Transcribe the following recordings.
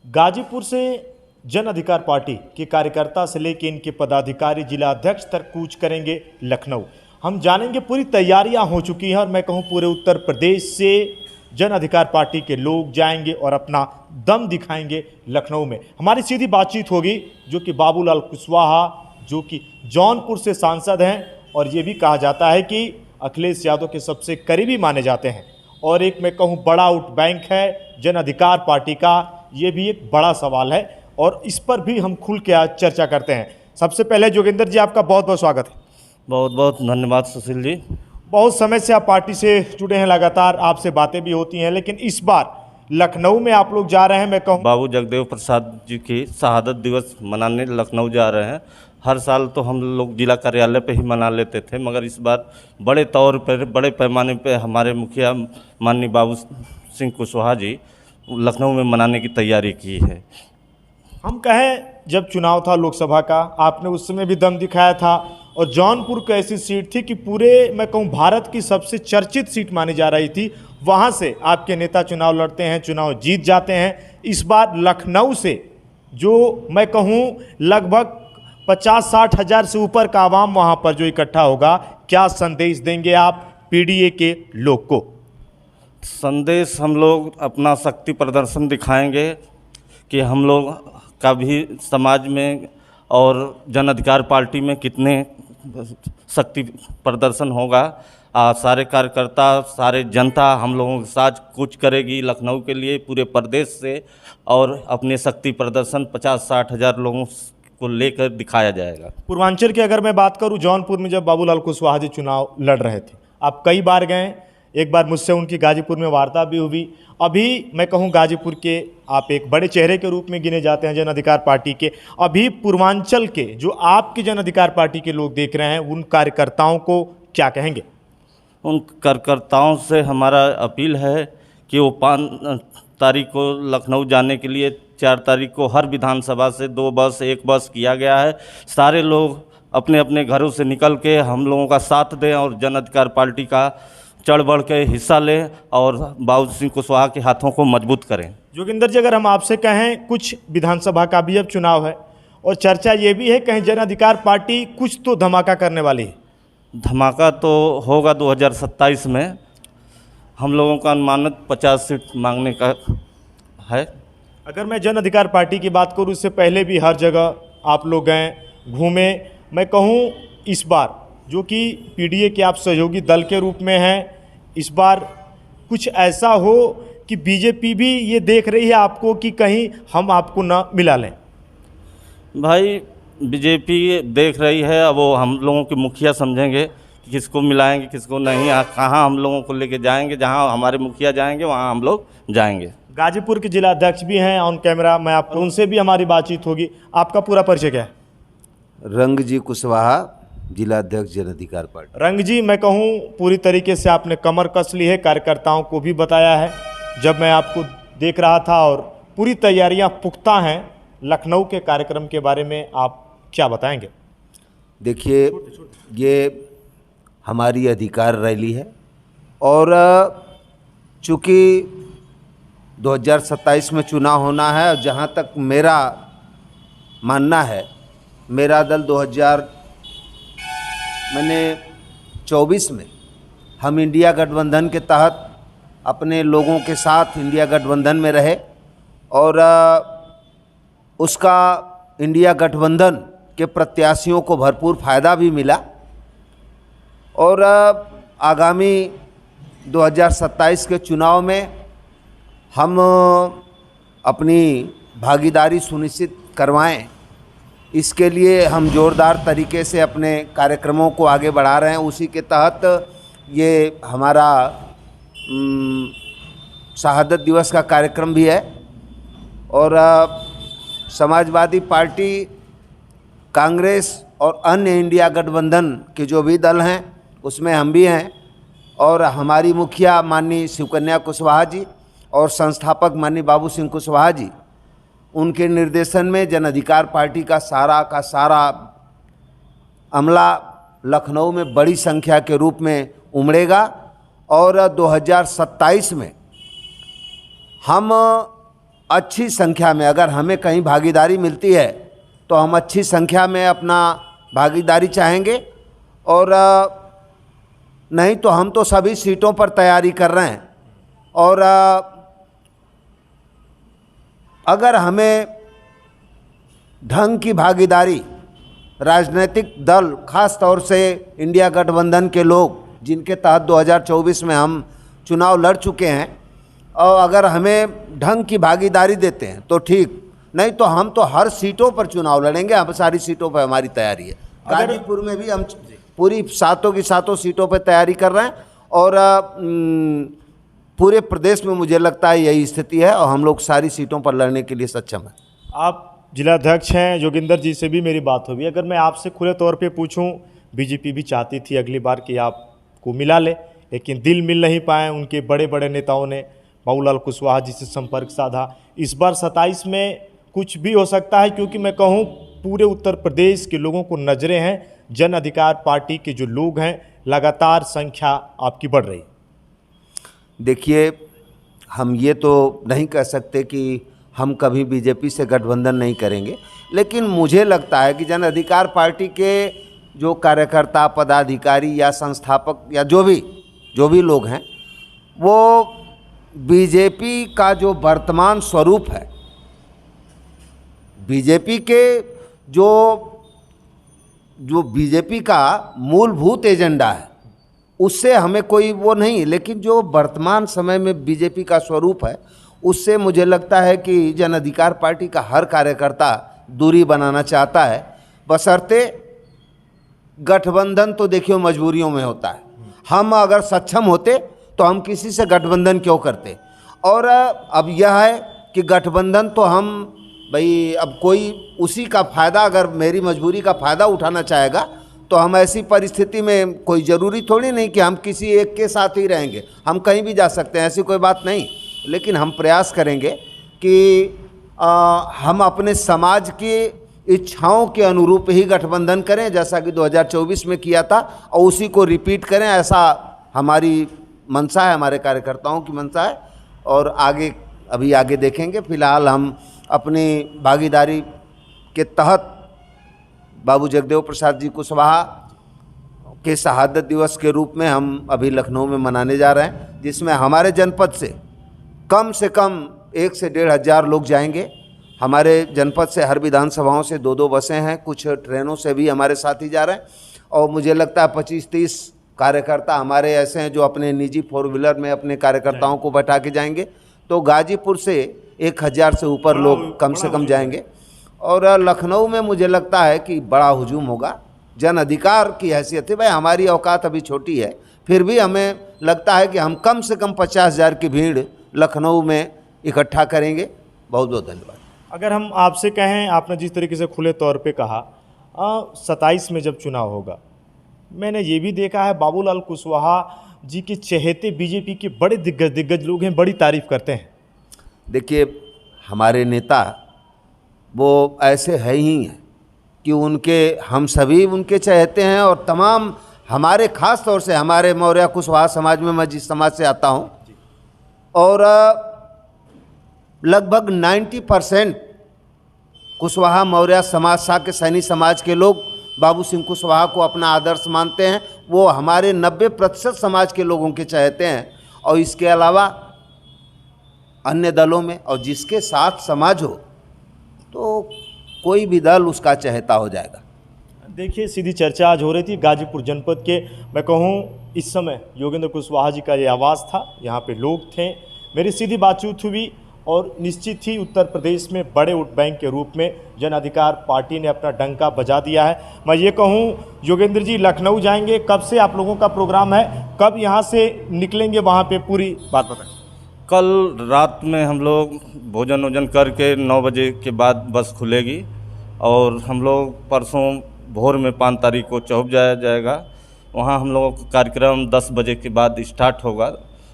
गाजीपुर से जन अधिकार पार्टी के कार्यकर्ता से लेकर इनके पदाधिकारी जिला अध्यक्ष तक कूच करेंगे लखनऊ। हम जानेंगे पूरी तैयारियां हो चुकी हैं और मैं कहूं पूरे उत्तर प्रदेश से जन अधिकार पार्टी के लोग जाएंगे और अपना दम दिखाएंगे लखनऊ में। हमारी सीधी बातचीत होगी जो कि बाबूलाल कुशवाहा जो कि जौनपुर से सांसद हैं और ये भी कहा जाता है कि अखिलेश यादव के सबसे करीबी माने जाते हैं और एक मैं कहूँ बड़ा वोट बैंक है जन अधिकार पार्टी का। ये भी एक बड़ा सवाल है और इस पर भी हम खुल के आज चर्चा करते हैं। सबसे पहले जोगिंदर जी आपका बहुत बहुत स्वागत है। बहुत बहुत धन्यवाद सुशील जी। बहुत समय से आप पार्टी से जुड़े हैं, लगातार आपसे बातें भी होती हैं, लेकिन इस बार लखनऊ में आप लोग जा रहे हैं। मैं कहूँ बाबू जगदेव प्रसाद जी की शहादत दिवस मनाने लखनऊ जा रहे हैं। हर साल तो हम लोग जिला कार्यालय पे ही मना लेते थे, मगर इस बार बड़े तौर पर बड़े पैमाने पे हमारे मुखिया माननीय बाबू सिंह कुशवाहा जी लखनऊ में मनाने की तैयारी की है। हम कहें जब चुनाव था लोकसभा का, आपने उस समय भी दम दिखाया था और जौनपुर की ऐसी सीट थी कि पूरे मैं कहूँ भारत की सबसे चर्चित सीट मानी जा रही थी। वहाँ से आपके नेता चुनाव लड़ते हैं, चुनाव जीत जाते हैं। इस बार लखनऊ से जो मैं कहूँ लगभग 50-60 हज़ार से ऊपर का आवाम वहाँ पर जो इकट्ठा होगा, क्या संदेश देंगे आप पीडीए के लोग को? संदेश हम लोग अपना शक्ति प्रदर्शन दिखाएंगे कि हम लोग का भी समाज में और जन अधिकार पार्टी में कितने शक्ति प्रदर्शन होगा। सारे कार्यकर्ता सारे जनता हम लोगों के साथ कूच करेगी लखनऊ के लिए पूरे प्रदेश से और अपने शक्ति प्रदर्शन 50-60 हज़ार लोगों को लेकर दिखाया जाएगा। पूर्वांचल की अगर मैं बात करूं, जौनपुर में जब बाबूलाल कुशवाहा जी चुनाव लड़ रहे थे, आप कई बार गए, एक बार मुझसे उनकी गाजीपुर में वार्ता भी हुई। अभी मैं कहूं गाजीपुर के आप एक बड़े चेहरे के रूप में गिने जाते हैं जन अधिकार पार्टी के। अभी पूर्वांचल के जो आपकी जन अधिकार पार्टी के लोग देख रहे हैं, उन कार्यकर्ताओं को क्या कहेंगे? उन कार्यकर्ताओं से हमारा अपील है कि वो 5 तारीख को लखनऊ जाने के लिए 4 तारीख को हर विधानसभा से 2 बस 1 बस किया गया है। सारे लोग अपने अपने घरों से निकल के हम लोगों का साथ दें और जन अधिकार पार्टी का चढ़ बढ़ के हिस्सा लें और बाबू सिंह कुशवाहा के हाथों को मजबूत करें। जोगिंदर जी, अगर हम आपसे कहें, कुछ विधानसभा का भी अब चुनाव है और चर्चा ये भी है कहीं जन अधिकार पार्टी कुछ तो धमाका करने वाली है। धमाका तो होगा 2027 में। हम लोगों का अनुमानित 50 सीट मांगने का है। अगर मैं जन अधिकार पार्टी की बात करूँ, इससे पहले भी हर जगह आप लोग गए, घूमे। मैं कहूँ इस बार जो कि पीडीए के आप सहयोगी दल के रूप में हैं, इस बार कुछ ऐसा हो कि बीजेपी भी ये देख रही है आपको कि कहीं हम आपको ना मिला लें। भाई बीजेपी देख रही है, अब वो हम लोगों के मुखिया समझेंगे कि किसको मिलाएंगे किसको नहीं। कहाँ हम लोगों को लेके जाएंगे, जहाँ हमारे मुखिया जाएंगे वहाँ हम लोग जाएंगे। गाजीपुर के जिला अध्यक्ष भी हैं ऑन कैमरा, मैं आपको उनसे भी हमारी बातचीत होगी। आपका पूरा परिचय क्या है? रंग जी कुशवाहा, जिला अध्यक्ष जन अधिकार पार्टी। रंग जी, मैं कहूँ पूरी तरीके से आपने कमर कस ली है, कार्यकर्ताओं को भी बताया है। जब मैं आपको देख रहा था और पूरी तैयारियां पुख्ता हैं, लखनऊ के कार्यक्रम के बारे में आप क्या बताएंगे? देखिए, ये हमारी अधिकार रैली है और चूँकि 2027 में चुनाव होना है और जहाँ तक मेरा मानना है, मेरा दल 2024 में हम इंडिया गठबंधन के तहत अपने लोगों के साथ इंडिया गठबंधन में रहे और उसका इंडिया गठबंधन के प्रत्याशियों को भरपूर फ़ायदा भी मिला और आगामी 2027 के चुनाव में हम अपनी भागीदारी सुनिश्चित करवाएं, इसके लिए हम ज़ोरदार तरीके से अपने कार्यक्रमों को आगे बढ़ा रहे हैं। उसी के तहत ये हमारा शहादत दिवस का कार्यक्रम भी है और समाजवादी पार्टी, कांग्रेस और अन्य इंडिया गठबंधन के जो भी दल हैं उसमें हम भी हैं और हमारी मुखिया माननीय शिवकन्या कुशवाहा जी और संस्थापक माननीय बाबू सिंह कुशवाहा जी, उनके निर्देशन में जन अधिकार पार्टी का सारा अमला लखनऊ में बड़ी संख्या के रूप में उमड़ेगा और 2027 में हम अच्छी संख्या में अगर हमें कहीं भागीदारी मिलती है तो हम अच्छी संख्या में अपना भागीदारी चाहेंगे, और नहीं तो हम तो सभी सीटों पर तैयारी कर रहे हैं। और अगर हमें ढंग की भागीदारी राजनीतिक दल, खास तौर से इंडिया गठबंधन के लोग जिनके तहत 2024 में हम चुनाव लड़ चुके हैं, और अगर हमें ढंग की भागीदारी देते हैं तो ठीक, नहीं तो हम तो हर सीटों पर चुनाव लड़ेंगे। हम सारी सीटों पर हमारी तैयारी है। गाजीपुर में भी हम पूरी सातों की सातों सीटों पर तैयारी कर रहे हैं, और पूरे प्रदेश में मुझे लगता है यही स्थिति है, और हम लोग सारी सीटों पर लड़ने के लिए सक्षम हैं। आप जिलाध्यक्ष हैं, योगेंद्र जी से भी मेरी बात हुई। अगर मैं आपसे खुले तौर पे पूछूं, बीजेपी भी चाहती थी अगली बार कि आपको मिला ले, लेकिन दिल मिल नहीं पाए। उनके बड़े बड़े नेताओं ने बाबूलाल कुशवाहा जी से संपर्क साधा। इस बार 27 में कुछ भी हो सकता है, क्योंकि मैं कहूँ पूरे उत्तर प्रदेश के लोगों को नजरें हैं। जन अधिकार पार्टी के जो लोग हैं, लगातार संख्या आपकी बढ़ रही है। देखिए, हम ये तो नहीं कह सकते कि हम कभी बीजेपी से गठबंधन नहीं करेंगे, लेकिन मुझे लगता है कि जन अधिकार पार्टी के जो कार्यकर्ता, पदाधिकारी या संस्थापक या जो भी लोग हैं, वो बीजेपी का जो वर्तमान स्वरूप है, बीजेपी के जो बीजेपी का मूलभूत एजेंडा है, उससे हमें कोई वो नहीं, लेकिन जो वर्तमान समय में बीजेपी का स्वरूप है, उससे मुझे लगता है कि जन अधिकार पार्टी का हर कार्यकर्ता दूरी बनाना चाहता है। बशर्ते गठबंधन तो देखिए मजबूरियों में होता है। हम अगर सक्षम होते तो हम किसी से गठबंधन क्यों करते। और अब यह है कि गठबंधन तो हम भाई, अब कोई उसी का फ़ायदा, अगर मेरी मजबूरी का फ़ायदा उठाना चाहेगा तो हम ऐसी परिस्थिति में, कोई ज़रूरी थोड़ी नहीं कि हम किसी एक के साथ ही रहेंगे, हम कहीं भी जा सकते हैं, ऐसी कोई बात नहीं। लेकिन हम प्रयास करेंगे कि हम अपने समाज की इच्छाओं के अनुरूप ही गठबंधन करें, जैसा कि 2024 में किया था, और उसी को रिपीट करें। ऐसा हमारी मंशा है, हमारे कार्यकर्ताओं की मंशा है। और आगे देखेंगे। फिलहाल हम अपनी भागीदारी के तहत बाबू जगदेव प्रसाद जी कुशवाहा के शहादत दिवस के रूप में हम अभी लखनऊ में मनाने जा रहे हैं, जिसमें हमारे जनपद से कम 1 से 1.5 हज़ार लोग जाएंगे। हमारे जनपद से हर विधानसभाओं से 2-2 बसें हैं, कुछ ट्रेनों से भी हमारे साथी जा रहे हैं। और मुझे लगता है 25-30 कार्यकर्ता हमारे ऐसे हैं जो अपने निजी 4 व्हीलर में अपने कार्यकर्ताओं को बैठा के जाएंगे। तो गाजीपुर से 1,000 से ऊपर लोग कम से कम जाएंगे। और लखनऊ में मुझे लगता है कि बड़ा हुजूम होगा। जन अधिकार की हैसियत है, भाई हमारी औकात अभी छोटी है, फिर भी हमें लगता है कि हम कम से कम 50,000 की भीड़ लखनऊ में इकट्ठा करेंगे। बहुत बहुत धन्यवाद। अगर हम आपसे कहें, आपने जिस तरीके से खुले तौर पे कहा, 27 में जब चुनाव होगा, मैंने ये भी देखा है बाबूलाल कुशवाहा जी के चहेते बीजेपी के बड़े दिग्गज लोग हैं, बड़ी तारीफ करते हैं। देखिए, हमारे नेता वो ऐसे है ही हैं कि हम सभी उनके चहेते हैं। और तमाम हमारे, ख़ास तौर से हमारे मौर्य कुशवाहा समाज में, मैं जिस समाज से आता हूँ, और लगभग 90% कुशवाहा मौर्य समाज, साक्य सैनी समाज के लोग बाबू सिंह कुशवाहा को अपना आदर्श मानते हैं। वो हमारे 90% समाज के लोगों के चहेते हैं। और इसके अलावा अन्य दलों में, और जिसके साथ समाज हो तो कोई भी दल उसका चहेता हो जाएगा। देखिए, सीधी चर्चा आज हो रही थी गाजीपुर जनपद के। मैं कहूँ इस समय योगेंद्र कुशवाहा जी का ये आवाज़ था, यहाँ पे लोग थे, मेरी सीधी बातचीत हुई। और निश्चित ही उत्तर प्रदेश में बड़े वोट बैंक के रूप में जन अधिकार पार्टी ने अपना डंका बजा दिया है। मैं ये कहूँ, योगेंद्र जी लखनऊ जाएंगे, कब से आप लोगों का प्रोग्राम है, कब यहाँ से निकलेंगे, वहाँ पे पूरी बात बताएं। कल रात में हम लोग भोजन वोजन करके 9 बजे के बाद बस खुलेगी, और हम लोग परसों भोर में 5 तारीख को चौक जाएगा। वहाँ हम लोगों का कार्यक्रम 10 बजे के बाद स्टार्ट होगा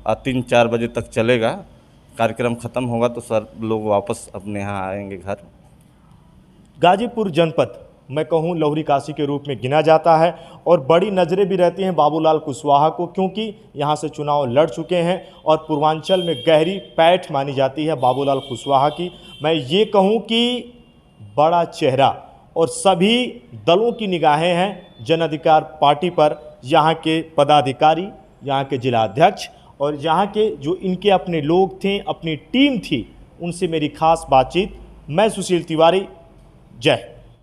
और 3-4 बजे तक चलेगा। कार्यक्रम ख़त्म होगा तो सर लोग वापस अपने यहाँ आएंगे घर। गाजीपुर जनपद मैं कहूँ लोहरी काशी के रूप में गिना जाता है और बड़ी नज़रें भी रहती हैं बाबूलाल कुशवाहा को, क्योंकि यहाँ से चुनाव लड़ चुके हैं और पूर्वांचल में गहरी पैठ मानी जाती है बाबूलाल कुशवाहा की। मैं ये कहूँ कि बड़ा चेहरा और सभी दलों की निगाहें हैं जन अधिकार पार्टी पर। यहाँ के पदाधिकारी, यहाँ के जिला अध्यक्ष और यहाँ के जो इनके अपने लोग थे, अपनी टीम थी, उनसे मेरी खास बातचीत। मैं सुशील तिवारी, जय।